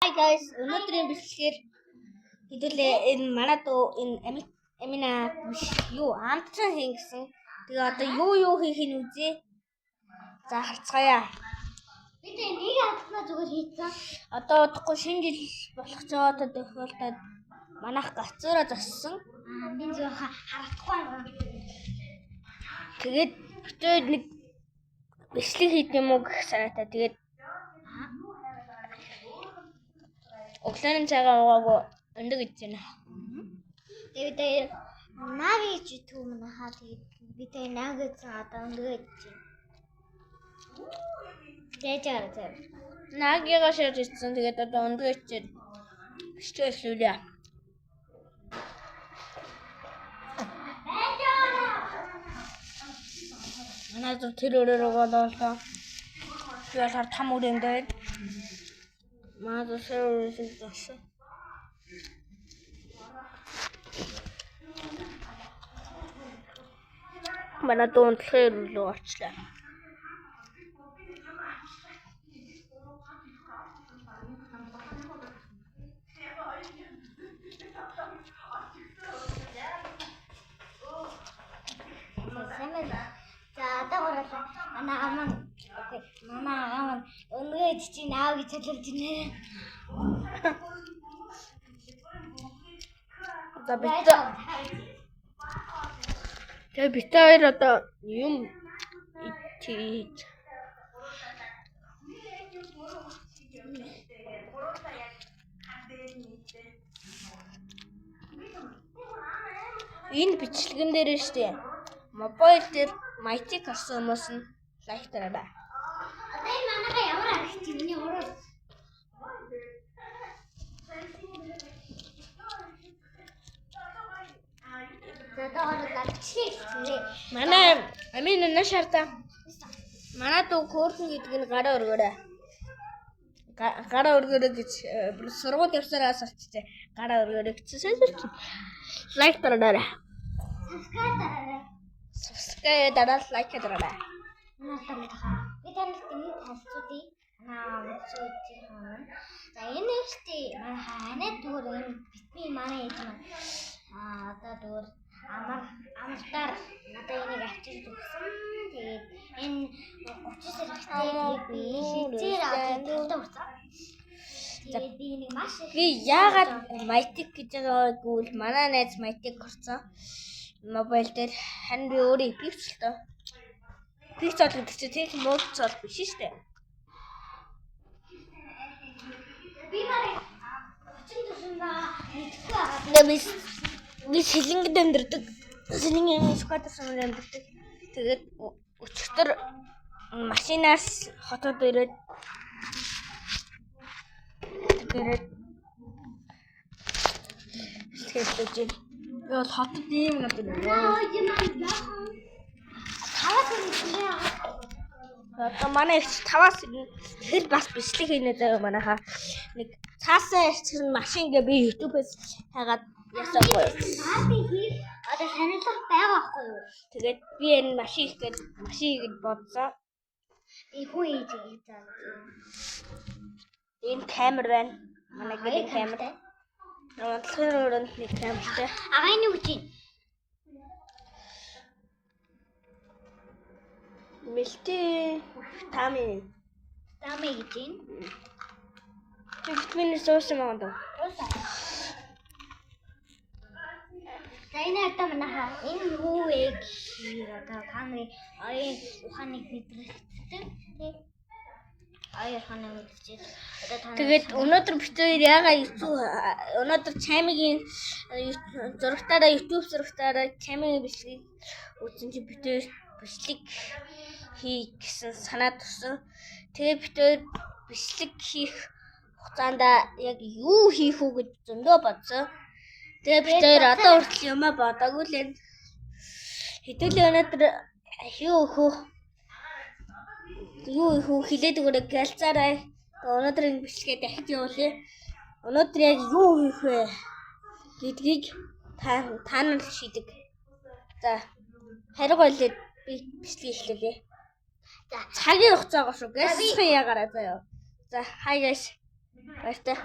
Hi guys, өнөөдрийн бичлэгээр хэдүүлээ энэ манай дөө энэ Амина биш юу амтхан хийн гэсэн. Тэгээ одоо юу хийх нь үзье. За харцгаая. Бид энийг амтнаа зүгээр хийцэн. Одоо удахгүй шинэ жил болох ч одоо тохиолдоод манайх гацуураа зассан. Би зөв харахгүй байна. Тэгээд битээ нэг бичлэг хийх юм уу гэх санаатай. Тэгээд өглөөний цагаа уугаагүй өндөг гэж байна. Тэгээд наги чи түүмэн хаа тэгээд бид наги одоо өндөг гэж байна. Тэжээр. Нагигаа ширж ирсэн. Тэгээд одоо өндөг гэж бичлэглүүлээ. Манай зөв тэр өрөөрөө болоо. Ясаар там үрэмдээ. Манай зөв тэр өрөөрөө зассан. Манай дунд хэрэг рүү очлаа. За одоо манай аман өнөөдөр чи нааг гэж хэлж байна. За бит хоёр одоо юм ичиж. Энэ бичлэгэн дээр штэ. Мобайл дээр майтик гарсан хүмүүс нь лайк дараарай. Одоо энэ манайхаа ямар аргач юм бэ? Уруу. Манай Амина нашарта. Манай дүү хөөрхөн гэдэг нь гараа өргөөрэй. Гараа өргөөрэй гэж сургууль явсараас очижээ. Гараа өргөөрэй гэсэн. Лайк дараарай. Subscribe дараад лайк дараарай. Би таныг тэмээ талцуудыг за энэ нэшти манай ханаа дүүр энэ битний манай ээж маань одоо дүүр амартаар надад энийг авчирч өгсөн. Тэгээд энэ 30 сард би хизээр аваад тавьсан. Тэгээд би энийг маш их би яагаад майтик гэж байгааг үл манай найз майтик орсон. Мобайл дээр харин би өөрөө пикселтэй. Пиксел гэдэг чинь тийм модцол биш шүү дээ. би марыг 30 тушингаа мэдхгүй байгаа. Би сэлэнгэд амьдардаг. Сэлэнгийн скватерсан амьдардаг. Тэгээд өчигдөр машинаас хотод ирээд тэгээд би бол хотод ийм надад одоо манай их 5-аас тэр бас бичлэг хийнэ заяа манайхаа нэг цаасаа ирсэн машин гээ би YouTube-ээс хагаад ясаагүй. Одоо саналах байгаа байхгүй юу? Тэгээд би энэ машин гэж бодсоо. Би хүн хийж байгаа. Энэ камер байна. Манай гэрийн камер. Онцлог өрөөнд нэг камертай. Агайны үчи. Мэлтэй тами гэж юм. витамин суусан юм даа. Тайна одоо манайхаа энэ юу вэ гэхээр одоо камерын аян ухааныг мэдрэгддэг тийм. Аян ухааныг мэдчихэж одоо та тэгээд өнөөдөр бид хоёр яагаад өнөөдөр чамигийн зурагтаараа YouTube зурагтаараа чамигийн бичлэгийг үзсэн чи бид хоёр бичлэг хий гэсэн санаад төрсөн. Тэгээд бид хоёр бичлэг хийх хугацаанд яг юу хийх үү гэж зөндөө бодсон. Тэгээд бид хоёр одоо хүртэл юмаа бодоогүй л энэ хэдүүлээ өнөөдөр юу хилээд өгөрэй гэлцаарай. Өнөөдөр энэ бичлэгээ дахиж явуулъя. Өнөөдөр яг юу хийх вэ гэдгийг та нар шийдэг. За хариу болоод би бичлэг эхлүүлье. За цагийн хугацаагаа шүү. Гайсхан ягараа заяа. За hi guys. Баяртай.